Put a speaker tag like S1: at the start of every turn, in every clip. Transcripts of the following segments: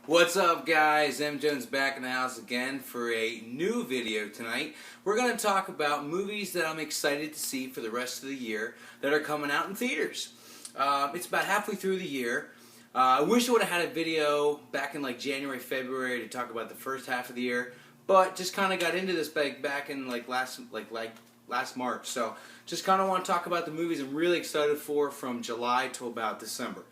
S1: What's up, guys? M. Jones back in the house again for a new video tonight. We're going to talk about movies that I'm excited to see for the rest of the year that are coming out in theaters. It's about halfway through the year. I wish I would have had a video back in like January, February to talk about the first half of the year, but just kind of got into this back in last March. So just kind of want to talk about the movies I'm really excited for from July to about December.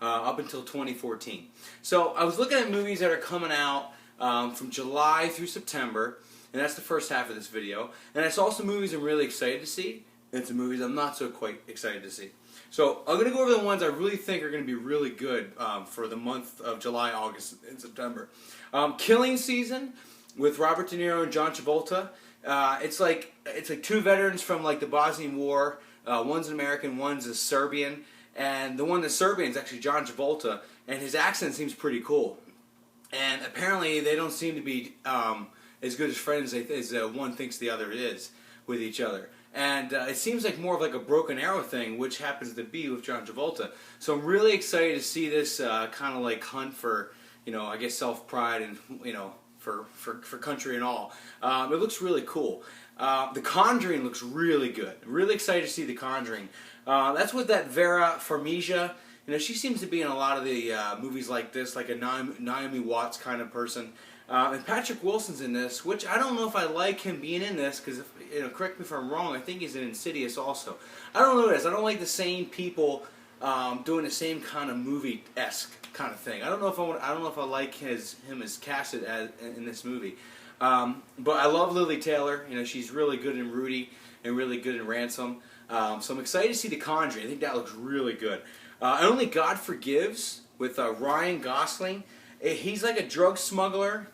S1: Up until 2014. So I was looking at movies that are coming out from July through September, and that's the first half of this video. And I saw some movies I'm really excited to see, and some movies I'm not so quite excited to see. So I'm going to go over the ones I really think are going to be really good for the month of July, August, and September. Killing Season with Robert De Niro and John Travolta. It's like two veterans from like the Bosnian War. One's an American, one's a Serbian. And the one that's Serbian is actually John Travolta, and his accent seems pretty cool. And apparently they don't seem to be as good as friends as one thinks the other is with each other. And it seems like more of like a Broken Arrow thing, which happens to be with John Travolta. So I'm really excited to see this kind of like hunt for, I guess self-pride and, for country and all. It looks really cool. The Conjuring looks really good. Really excited to see The Conjuring. That's with that Vera Farmiga. She seems to be in a lot of the movies like this, like a Naomi Watts kind of person. And Patrick Wilson's in this, which I don't know if I like him being in this, because, correct me if I'm wrong, I think he's in Insidious also. I don't know this. I don't like the same people doing the same kind of movie-esque kind of thing. I don't know if I like him as casted in this movie. But I love Lily Taylor. She's really good in Rudy and really good in Ransom. So I'm excited to see The Conjuring. I think that looks really good. Only God Forgives with Ryan Gosling. He's like a drug smuggler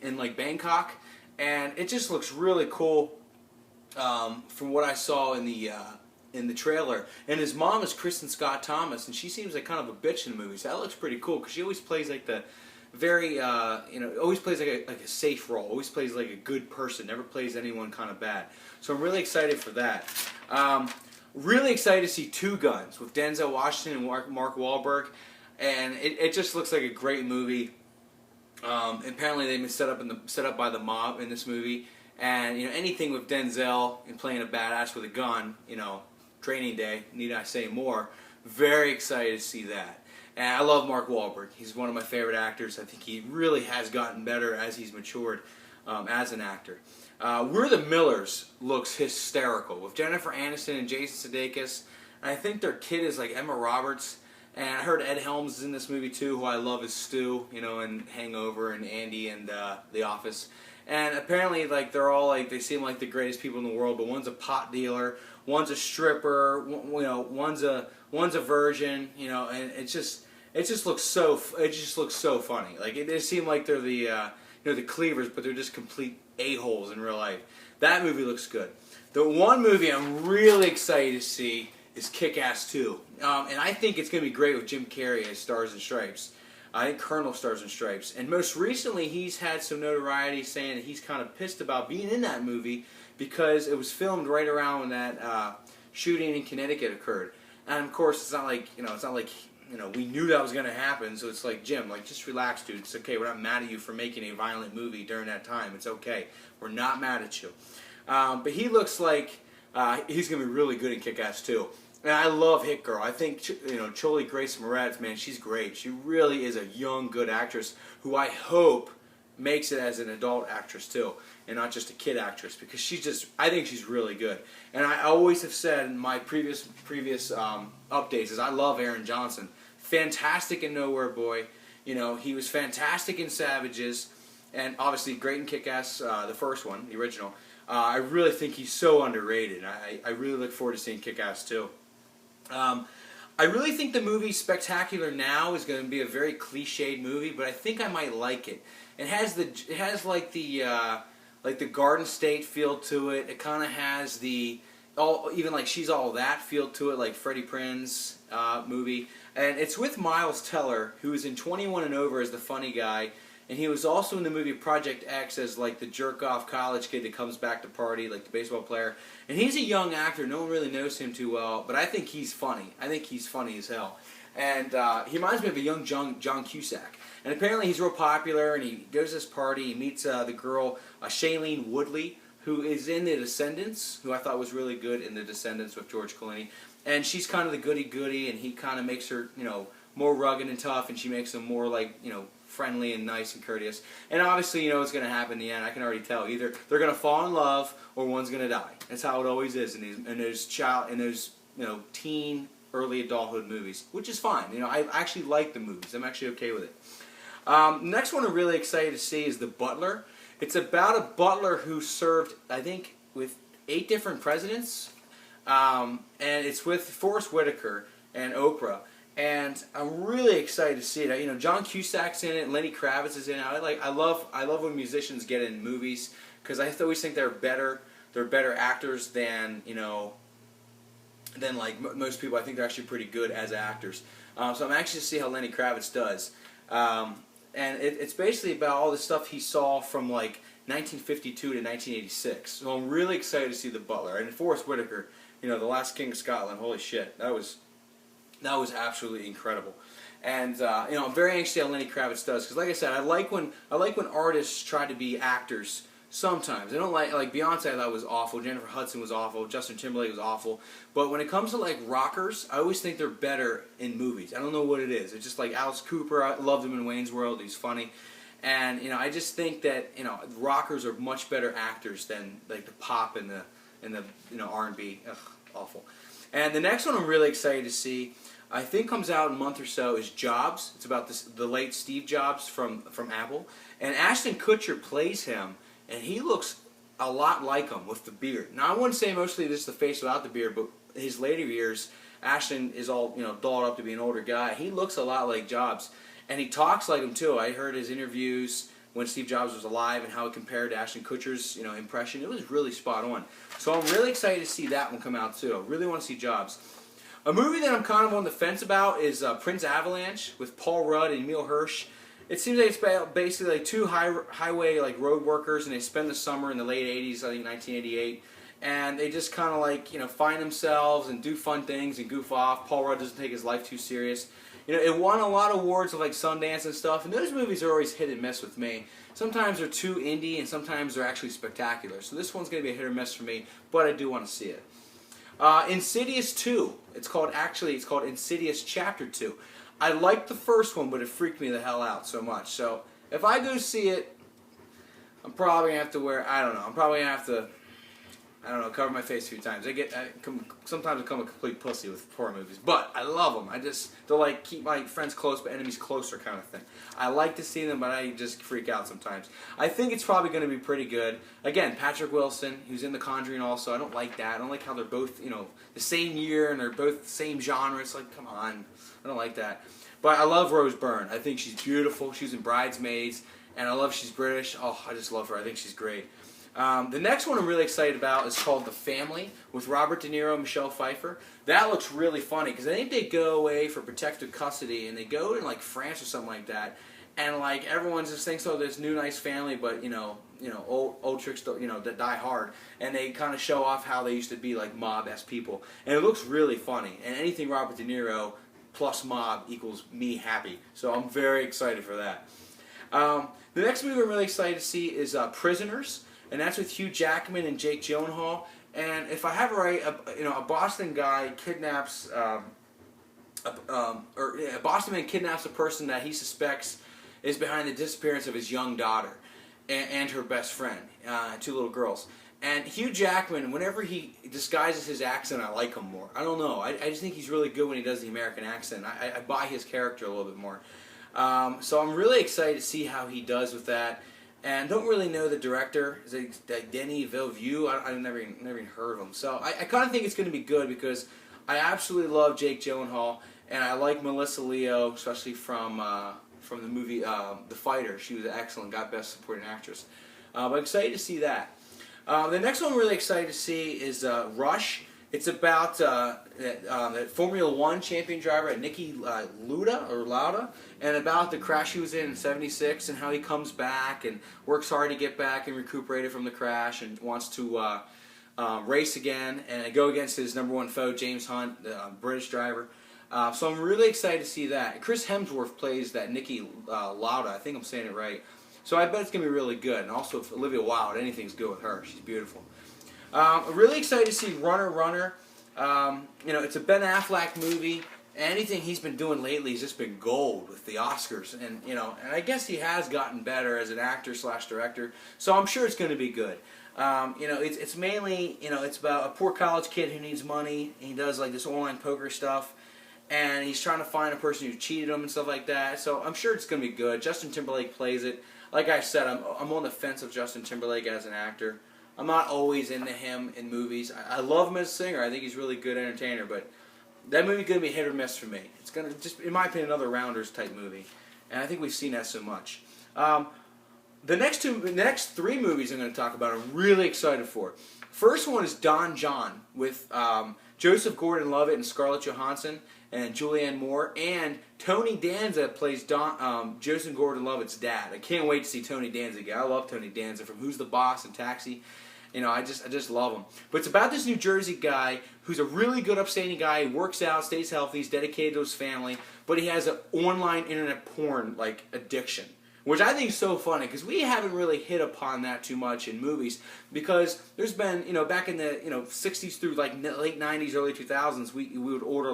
S1: in like Bangkok, and it just looks really cool from what I saw in the trailer. And his mom is Kristen Scott Thomas, and she seems like kind of a bitch in the movie. So that looks pretty cool because she always plays like the very, always plays like a safe role. Always plays like a good person. Never plays anyone kind of bad. So I'm really excited for that. Really excited to see Two Guns with Denzel Washington and Mark Wahlberg. And it just looks like a great movie. Apparently they've been set up by the mob in this movie. And anything with Denzel and playing a badass with a gun, Training Day, need I say more? Very excited to see that. And I love Mark Wahlberg. He's one of my favorite actors. I think he really has gotten better as he's matured as an actor. We're the Millers looks hysterical with Jennifer Aniston and Jason Sudeikis. And I think their kid is like Emma Roberts. And I heard Ed Helms is in this movie too, who I love as Stu, in Hangover and Andy and The Office. And apparently, like they're all like they seem like the greatest people in the world. But one's a pot dealer, one's a stripper, one's a virgin, and it just looks so funny. Like it just seemed like they're the the Cleavers, but they're just complete a-holes in real life. That movie looks good. The one movie I'm really excited to see is Kick-Ass 2. And I think it's going to be great with Jim Carrey as Stars and Stripes. I think Colonel Stars and Stripes. And most recently, he's had some notoriety saying that he's kind of pissed about being in that movie because it was filmed right around when that shooting in Connecticut occurred. And of course, it's not like we knew that was going to happen. So it's like, Jim, just relax, dude. It's okay. We're not mad at you for making a violent movie during that time. It's okay. We're not mad at you. But he looks like he's going to be really good in Kick-Ass 2. And I love Hit Girl. I think, Chloe Grace Moretz, man, she's great. She really is a young, good actress who I hope makes it as an adult actress, too, and not just a kid actress, because I think she's really good. And I always have said in my previous updates is I love Aaron Johnson. Fantastic in Nowhere Boy. He was fantastic in Savages, and obviously great in Kick-Ass, the first one, the original. I really think he's so underrated. I really look forward to seeing Kick-Ass 2. I really think the movie Spectacular Now is going to be a very cliched movie, but I think I might like it. It has like the Garden State feel to it. It kind of has even like She's All That feel to it, like Freddie Prinze movie. And it's with Miles Teller, who is in 21 and Over as the funny guy. And he was also in the movie Project X as like the jerk-off college kid that comes back to party, like the baseball player. And he's a young actor. No one really knows him too well, but I think he's funny. I think he's funny as hell. And he reminds me of a young John Cusack. And apparently he's real popular, and he goes to this party, he meets the girl Shailene Woodley, who is in The Descendants, who I thought was really good in The Descendants with George Clooney. And she's kind of the goody-goody, and he kind of makes her, more rugged and tough, and she makes him more friendly and nice and courteous. And obviously, what's going to happen in the end. I can already tell. Either they're going to fall in love, or one's going to die. That's how it always is in those teen, early adulthood movies, which is fine. I actually like the movies. I'm actually okay with it. The next one I'm really excited to see is The Butler. It's about a butler who served, I think, with 8 different presidents, and it's with Forrest Whitaker and Oprah. And I'm really excited to see it. John Cusack's in it, and Lenny Kravitz is in it. I love when musicians get in movies, because I always think they're better actors than most people. I think they're actually pretty good as actors. So I'm anxious to see how Lenny Kravitz does. And it's basically about all the stuff he saw from 1952 to 1986. So I'm really excited to see The Butler. And Forrest Whitaker, the last King of Scotland. Holy shit, that was absolutely incredible. And I'm very anxious to see how Lenny Kravitz does, because like I said, I like when artists try to be actors. Sometimes I don't like Beyonce. I thought was awful. Jennifer Hudson was awful. Justin Timberlake was awful. But when it comes to rockers, I always think they're better in movies. I don't know what it is. It's just like Alice Cooper. I loved him in Wayne's World. He's funny, and I just think that rockers are much better actors than the pop and the R&B. Ugh, awful. And the next one I'm really excited to see, I think comes out in a month or so, is Jobs. It's about the late Steve Jobs from Apple, and Ashton Kutcher plays him. And he looks a lot like him with the beard. Now, I wouldn't say mostly this is the face without the beard, but his later years, Ashton is all dolled up to be an older guy. He looks a lot like Jobs, and he talks like him too. I heard his interviews when Steve Jobs was alive and how it compared to Ashton Kutcher's impression. It was really spot on. So I'm really excited to see that one come out too. I really want to see Jobs. A movie that I'm kind of on the fence about is Prince Avalanche with Paul Rudd and Emile Hirsch. It seems like it's basically 2 highway road workers, and they spend the summer in the late 80s, I think 1988, and they just kind of find themselves and do fun things and goof off. Paul Rudd doesn't take his life too serious. It won a lot of awards of Sundance and stuff, and those movies are always hit and miss with me. Sometimes they're too indie, and sometimes they're actually spectacular. So this one's going to be a hit or miss for me, but I do want to see it. Insidious 2. It's called Insidious Chapter 2. I liked the first one, but it freaked me the hell out so much. So if I go see it, I'm probably going to have to wear, I'm probably going to have to, cover my face a few times. Sometimes I become a complete pussy with horror movies, but I love them. They're keep my friends close but enemies closer kind of thing. I like to see them, but I just freak out sometimes. I think it's probably going to be pretty good. Again, Patrick Wilson, who's in The Conjuring also. I don't like that. I don't like how they're both, the same year and they're both the same genre. It's come on. I don't like that. But I love Rose Byrne. I think she's beautiful. She's in Bridesmaids, and I love she's British. Oh, I just love her. I think she's great. The next one I'm really excited about is called The Family with Robert De Niro and Michelle Pfeiffer. That looks really funny because I think they go away for protective custody, and they go in France or something like that. And everyone just thinks, oh, this new nice family, but old tricks, that die hard. And they kind of show off how they used to be mob-esque people, and it looks really funny. And anything Robert De Niro plus mob equals me happy. So I'm very excited for that. The next movie I'm really excited to see is Prisoners, and that's with Hugh Jackman and Jake Gyllenhaal. And if I have it right, a Boston guy kidnaps, a Boston man kidnaps a person that he suspects is behind the disappearance of his young daughter and her best friend, 2 little girls. And Hugh Jackman, whenever he disguises his accent, I like him more. I don't know. I just think he's really good when he does the American accent. I buy his character a little bit more. So I'm really excited to see how he does with that. And don't really know the director. Is it Denis Villeneuve? I've never even heard of him. So I kind of think it's going to be good because I absolutely love Jake Gyllenhaal, and I like Melissa Leo, especially from the movie The Fighter. She was excellent. Got Best Supporting Actress. But I'm excited to see that. The next one I'm really excited to see is Rush. It's about the Formula One champion driver, Niki Lauda, and about the crash he was in '76 and how he comes back and works hard to get back and recuperated from the crash and wants to race again and go against his #1 foe, James Hunt, the British driver. So I'm really excited to see that. Chris Hemsworth plays that Nikki Lauda. I think I'm saying it right. So I bet it's going to be really good. And also if Olivia Wilde, anything's good with her. She's beautiful. Really excited to see Runner. It's a Ben Affleck movie. Anything he's been doing lately has just been gold with the Oscars. And I guess he has gotten better as an actor / director. So I'm sure it's going to be good. It's mainly, it's about a poor college kid who needs money. He does like this online poker stuff. And he's trying to find a person who cheated him and stuff like that. So I'm sure it's going to be good. Justin Timberlake plays it. Like I said, I'm on the fence of Justin Timberlake as an actor. I'm not always into him in movies. I love him as a singer. I think he's a really good entertainer. But that movie's going to be hit or miss for me. It's going to, just in my opinion, another Rounders type movie. And I think we've seen that so much. The next 3 movies I'm going to talk about I'm really excited for. First one is Don John with Joseph Gordon-Levitt and Scarlett Johansson and Julianne Moore, and Tony Danza plays Joseph Gordon-Levitt's dad. I can't wait to see Tony Danza again. I love Tony Danza from Who's the Boss and Taxi. I just love him. But it's about this New Jersey guy who's a really good upstanding guy. He works out, stays healthy, he's dedicated to his family, but he has an online internet porn addiction. Which I think is so funny, because we haven't really hit upon that too much in movies, because there's been, back in the, 60s through late 90s, early 2000s, we would order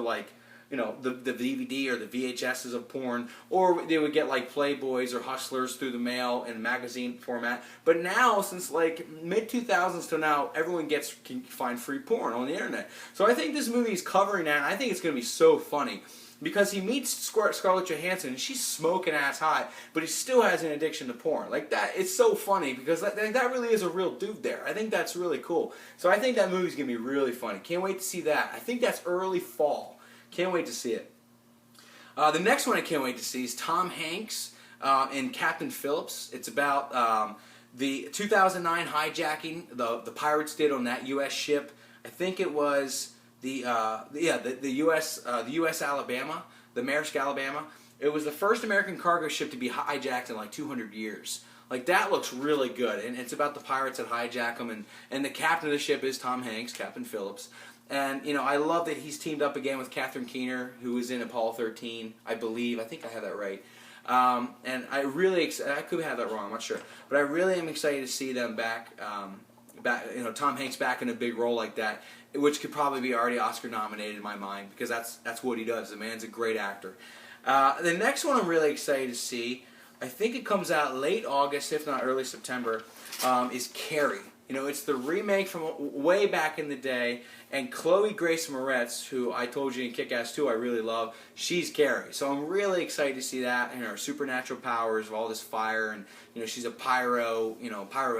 S1: the DVD or the VHSs of porn, or they would get Playboys or Hustlers through the mail in magazine format. But now, since mid 2000s to now, everyone can find free porn on the internet. So I think this movie is covering that, and I think it's going to be so funny. Because he meets Scarlett Johansson, and she's smoking ass hot, but he still has an addiction to porn. It's so funny, because that really is a real dude there. I think that's really cool. So I think that movie's going to be really funny. Can't wait to see that. I think that's early fall. Can't wait to see it. The next one I can't wait to see is Tom Hanks in Captain Phillips. It's about the 2009 hijacking the pirates did on that U.S. ship. I think it was the U.S. Alabama, the Maersk Alabama. It was the first American cargo ship to be hijacked in 200 years. That looks really good, and it's about the pirates that hijack them, and the captain of the ship is Tom Hanks, Captain Phillips. And I love that he's teamed up again with Catherine Keener, who was in Apollo 13, I believe. I think I have that right. And I could have that wrong, I'm not sure, but I really am excited to see them back. Tom Hanks back in a big role like that, which could probably be already Oscar nominated in my mind, because that's what he does. The man's a great actor. The next one I'm really excited to see, I think it comes out late August, if not early September, is Carrie. It's the remake from way back in the day, and Chloe Grace Moretz, who I told you in Kick-Ass 2 I really love, she's Carrie. So I'm really excited to see that, and her supernatural powers of all this fire, and she's a pyro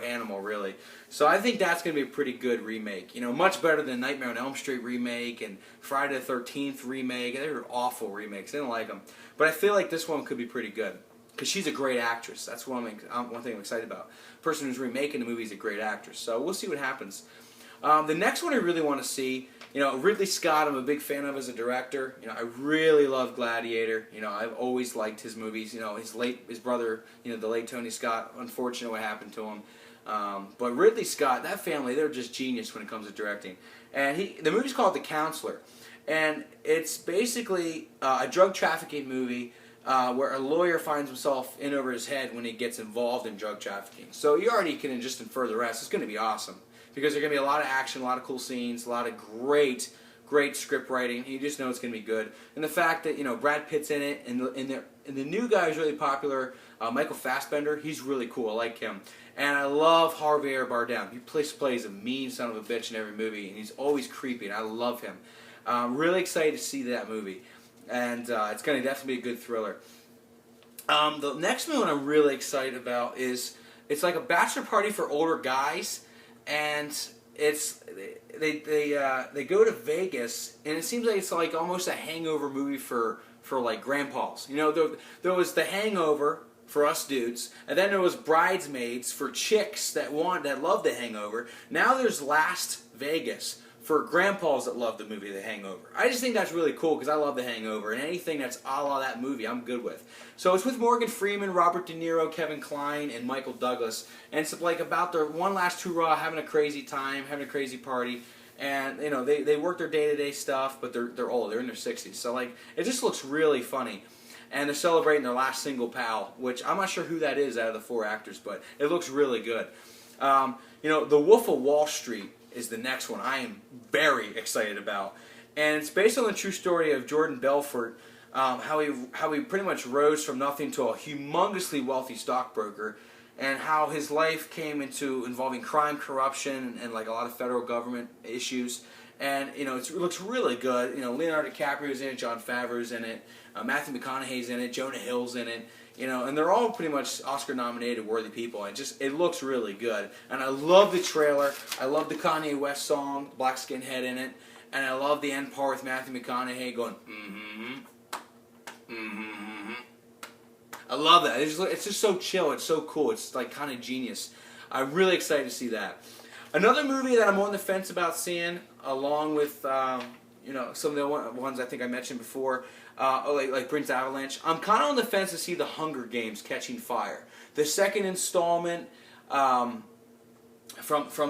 S1: animal, really. So I think that's going to be a pretty good remake. Much better than Nightmare on Elm Street remake and Friday the 13th remake. They were awful remakes. I didn't like them. But I feel like this one could be pretty good, because she's a great actress. That's one thing I'm excited about. The person who's remaking the movie is a great actress. So we'll see what happens. The next one I really want to see, Ridley Scott, I'm a big fan of as a director. I really love Gladiator. I've always liked his movies. His brother, the late Tony Scott, unfortunate what happened to him. But Ridley Scott, that family, they're just genius when it comes to directing. And the movie's called The Counselor. And it's basically a drug trafficking movie where a lawyer finds himself in over his head when he gets involved in drug trafficking. So you already can just infer the rest. It's going to be awesome, because there's going to be a lot of action, a lot of cool scenes, a lot of great script writing. You just know it's going to be good. And the fact that Brad Pitt's in it, and the new guy who's really popular, Michael Fassbender, he's really cool. I like him. And I love Javier Bardem. He plays a mean son of a bitch in every movie, and he's always creepy, and I love him. I'm really excited to see that movie. And it's going to definitely be a good thriller. The next movie I'm really excited about is, it's like a bachelor party for older guys, and they go to Vegas, and it seems like it's almost a hangover movie for grandpas. There was The Hangover for us dudes, and then there was Bridesmaids for chicks that love The Hangover. Now there's Last Vegas for grandpas that love the movie The Hangover. I just think that's really cool, because I love The Hangover, and anything that's a la that movie I'm good with. So it's with Morgan Freeman, Robert De Niro, Kevin Kline, and Michael Douglas, and it's about their one last hurrah, having a crazy time, having a crazy party, and you know they work their day-to-day stuff, but they're old. They're in their 60s, so like it just looks really funny. And they're celebrating their last single pal, which I'm not sure who that is out of the 4 actors, but it looks really good. You know, The Wolf of Wall Street is the next one I am very excited about. And it's based on the true story of Jordan Belfort, how he pretty much rose from nothing to a humongously wealthy stockbroker, and how his life came into involving crime, corruption, and like a lot of federal government issues. And you know, it looks really good. You know, Leonardo DiCaprio's in it, Jon Favreau's in it, Matthew McConaughey's in it, Jonah Hill's in it. You know, and they're all pretty much Oscar-nominated worthy people. It looks really good, and I love the trailer. I love the Kanye West song, Black Skinhead, in it, and I love the end part with Matthew McConaughey going I love that. It's just so chill. It's so cool. It's like kind of genius. I'm really excited to see that. Another movie that I'm on the fence about seeing, along with you know, some of the ones I think I mentioned before, like Prince Avalanche. I'm kind of on the fence to see The Hunger Games: Catching Fire, the second installment from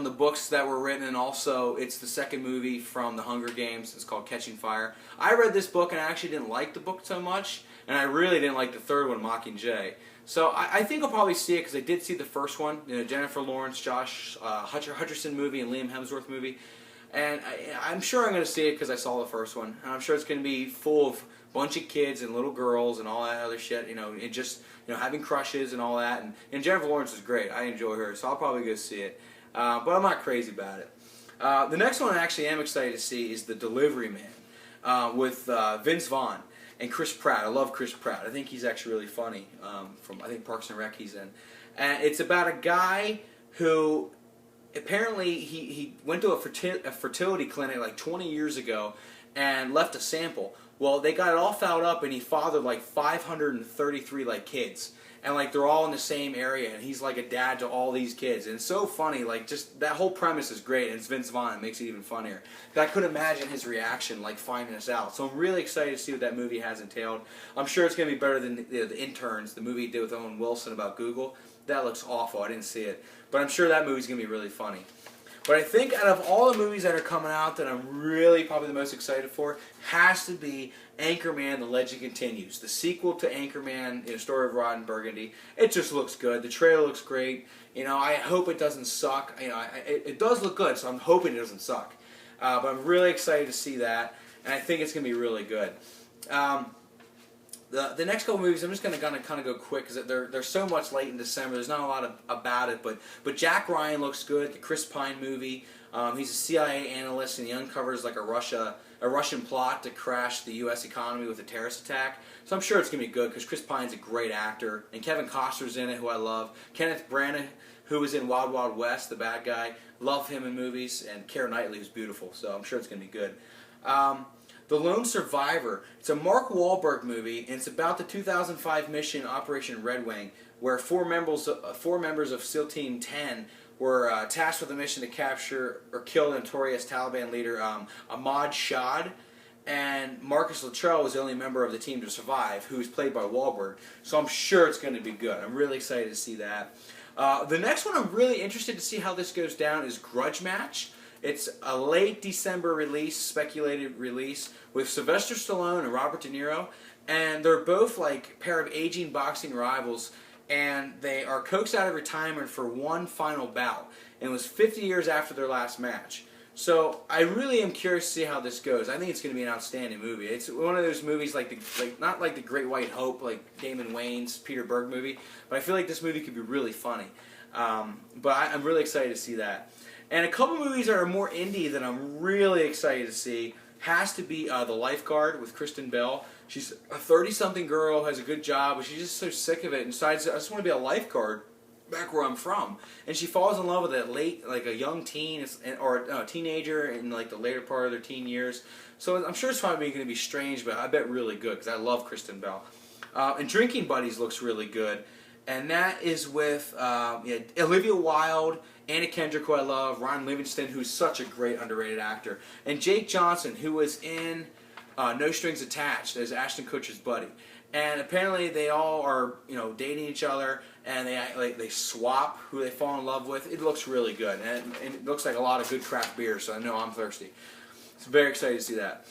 S1: the books that were written, and also it's the second movie from The Hunger Games. It's called Catching Fire. I read this book and I actually didn't like the book so much, and I really didn't like the third one, Mockingjay. So I think I'll probably see it because I did see the first one, you know, Jennifer Lawrence, Josh Hutcherson movie and Liam Hemsworth movie. And I'm sure I'm going to see it because I saw the first one. And I'm sure it's going to be full of a bunch of kids and little girls and all that other shit. You know, and just, you know, having crushes and all that. And Jennifer Lawrence is great. I enjoy her, so I'll probably go see it. But I'm not crazy about it. The next one I actually am excited to see is The Delivery Man with Vince Vaughn and Chris Pratt. I love Chris Pratt. I think he's actually really funny. From I think Parks and Rec he's in. And it's about a guy who apparently he went to a fertility clinic like 20 years ago and left a sample. Well, they got it all fouled up, and he fathered like 533 like kids, and like they're all in the same area, and he's like a dad to all these kids, and it's so funny. Like, just that whole premise is great, and it's Vince Vaughn. It makes it even funnier. I couldn't imagine his reaction like finding this out. So I'm really excited to see what that movie has entailed. I'm sure it's going to be better than the Interns, the movie he did with Owen Wilson about Google. That looks awful. I didn't see it, but I'm sure that movie's going to be really funny. But I think out of all the movies that are coming out that I'm really probably the most excited for has to be Anchorman: The Legend Continues, the sequel to Anchorman, you know, Story of Rod and Burgundy. It just looks good. The trailer looks great. You know, I hope it doesn't suck. You know, it does look good, so I'm hoping it doesn't suck. But I'm really excited to see that, and I think it's going to be really good. The next couple movies, I'm just going to kind of go quick because they're so much late in December. There's not a lot about it, but Jack Ryan looks good. The Chris Pine movie. He's a CIA analyst, and he uncovers like a Russian plot to crash the U.S. economy with a terrorist attack. So I'm sure it's going to be good because Chris Pine's a great actor, and Kevin Costner's in it, who I love. Kenneth Branagh, who was in Wild Wild West, the bad guy, love him in movies, and Keira Knightley, who's beautiful. So I'm sure it's going to be good. The Lone Survivor. It's a Mark Wahlberg movie, and it's about the 2005 mission Operation Red Wing, where four members of SEAL Team 10 were tasked with a mission to capture or kill the notorious Taliban leader Ahmad Shad, and Marcus Luttrell was the only member of the team to survive, who was played by Wahlberg. So I'm sure it's going to be good. I'm really excited to see that. The next one I'm really interested to see how this goes down is Grudge Match. It's a late December release, speculated release, with Sylvester Stallone and Robert De Niro, and they're both like a pair of aging boxing rivals, and they are coaxed out of retirement for one final bout, and it was 50 years after their last match. So I really am curious to see how this goes. I think it's going to be an outstanding movie. It's one of those movies not like The Great White Hope, like Damon Wayans' Peter Berg movie, but I feel like this movie could be really funny. But I'm really excited to see that. And a couple movies that are more indie that I'm really excited to see has to be The Lifeguard with Kristen Bell. She's a 30-something girl, has a good job, but she's just so sick of it and decides, I just want to be a lifeguard back where I'm from. And she falls in love with a young teen or a teenager in like the later part of their teen years. So I'm sure it's probably going to be strange, but I bet really good because I love Kristen Bell. And Drinking Buddies looks really good. And that is with Olivia Wilde, Anna Kendrick, who I love, Ron Livingston, who's such a great underrated actor, and Jake Johnson, who was in No Strings Attached as Ashton Kutcher's buddy. and apparently they all are, you know, dating each other, and they swap who they fall in love with. It looks really good, and it looks like a lot of good craft beer. So I know I'm thirsty. So very excited to see that.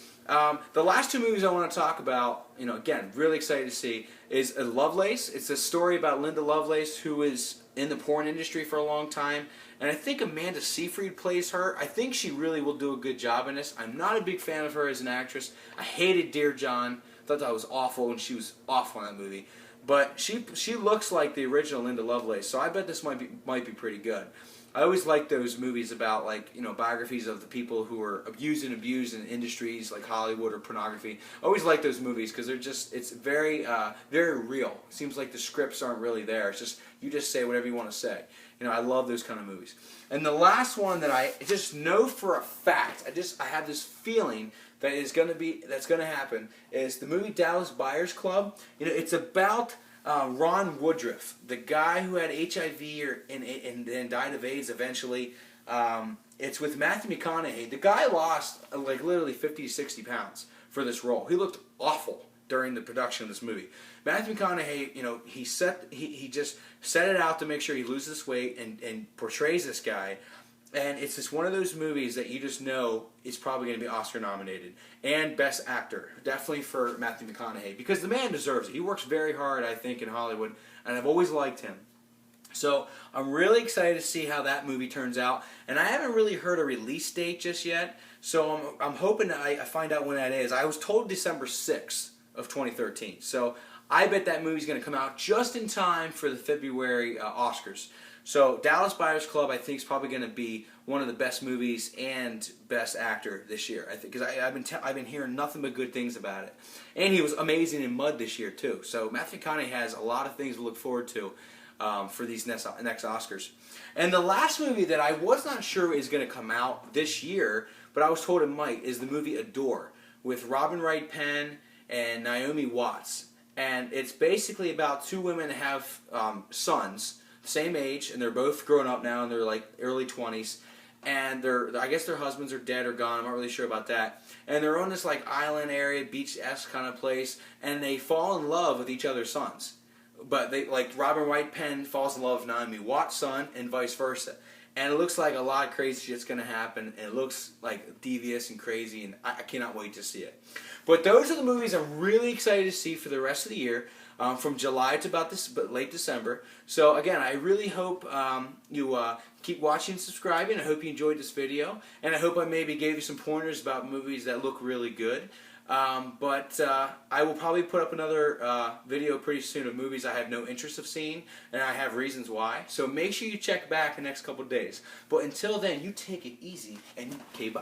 S1: The last two movies I want to talk about, you know, again, really excited to see, is Lovelace. It's a story about Linda Lovelace, who is in the porn industry for a long time, and I think Amanda Seyfried plays her. I think she really will do a good job in this. I'm not a big fan of her as an actress. I hated Dear John. I thought that was awful, and she was awful in that movie. But she looks like the original Linda Lovelace, so I bet this might be pretty good. I always like those movies about, like, you know, biographies of the people who are abused in industries like Hollywood or pornography. I always like those movies because they're just, it's very very real. It seems like the scripts aren't really there. It's just, you just say whatever you want to say. You know, I love those kind of movies. And the last one that I just know for a fact, I have this feeling that that's going to happen, is the movie Dallas Buyers Club. You know, it's about Ron Woodruff, the guy who had HIV and then died of AIDS eventually. It's with Matthew McConaughey. The guy lost like literally 50 to 60 pounds for this role. He looked awful during the production of this movie. Matthew McConaughey, you know, he just set it out to make sure he loses weight and portrays this guy. And it's just one of those movies that you just know is probably going to be Oscar nominated. And Best Actor, definitely for Matthew McConaughey, because the man deserves it. He works very hard, I think, in Hollywood, and I've always liked him. So I'm really excited to see how that movie turns out. And I haven't really heard a release date just yet, so I'm hoping that I find out when that is. I was told December 6th of 2013. So I bet that movie's going to come out just in time for the February Oscars. So Dallas Buyers Club, I think, is probably going to be one of the best movies and Best Actor this year. I think, because I've been hearing nothing but good things about it, and he was amazing in Mud this year too. So Matthew McConaughey has a lot of things to look forward to for these next Oscars. And the last movie that I was not sure is going to come out this year, but I was told it might, is the movie Adore with Robin Wright Penn and Naomi Watts, and it's basically about two women that have sons. Same age, and they're both grown up now, and they're like early 20s, and I guess their husbands are dead or gone. I'm not really sure about that. And they're on this like island area, beach-esque kind of place, and they fall in love with each other's sons. But they, like, Robin Wright Penn falls in love with Naomi Watts' son, and vice versa. And it looks like a lot of crazy shit's going to happen, and it looks like devious and crazy, and I cannot wait to see it. But those are the movies I'm really excited to see for the rest of the year. From July to about late December. So again, I really hope you keep watching and subscribing. I hope you enjoyed this video, and I hope I maybe gave you some pointers about movies that look really good. But I will probably put up another video pretty soon of movies I have no interest of seeing, and I have reasons why. So make sure you check back the next couple days. But until then, you take it easy, and okay, bye.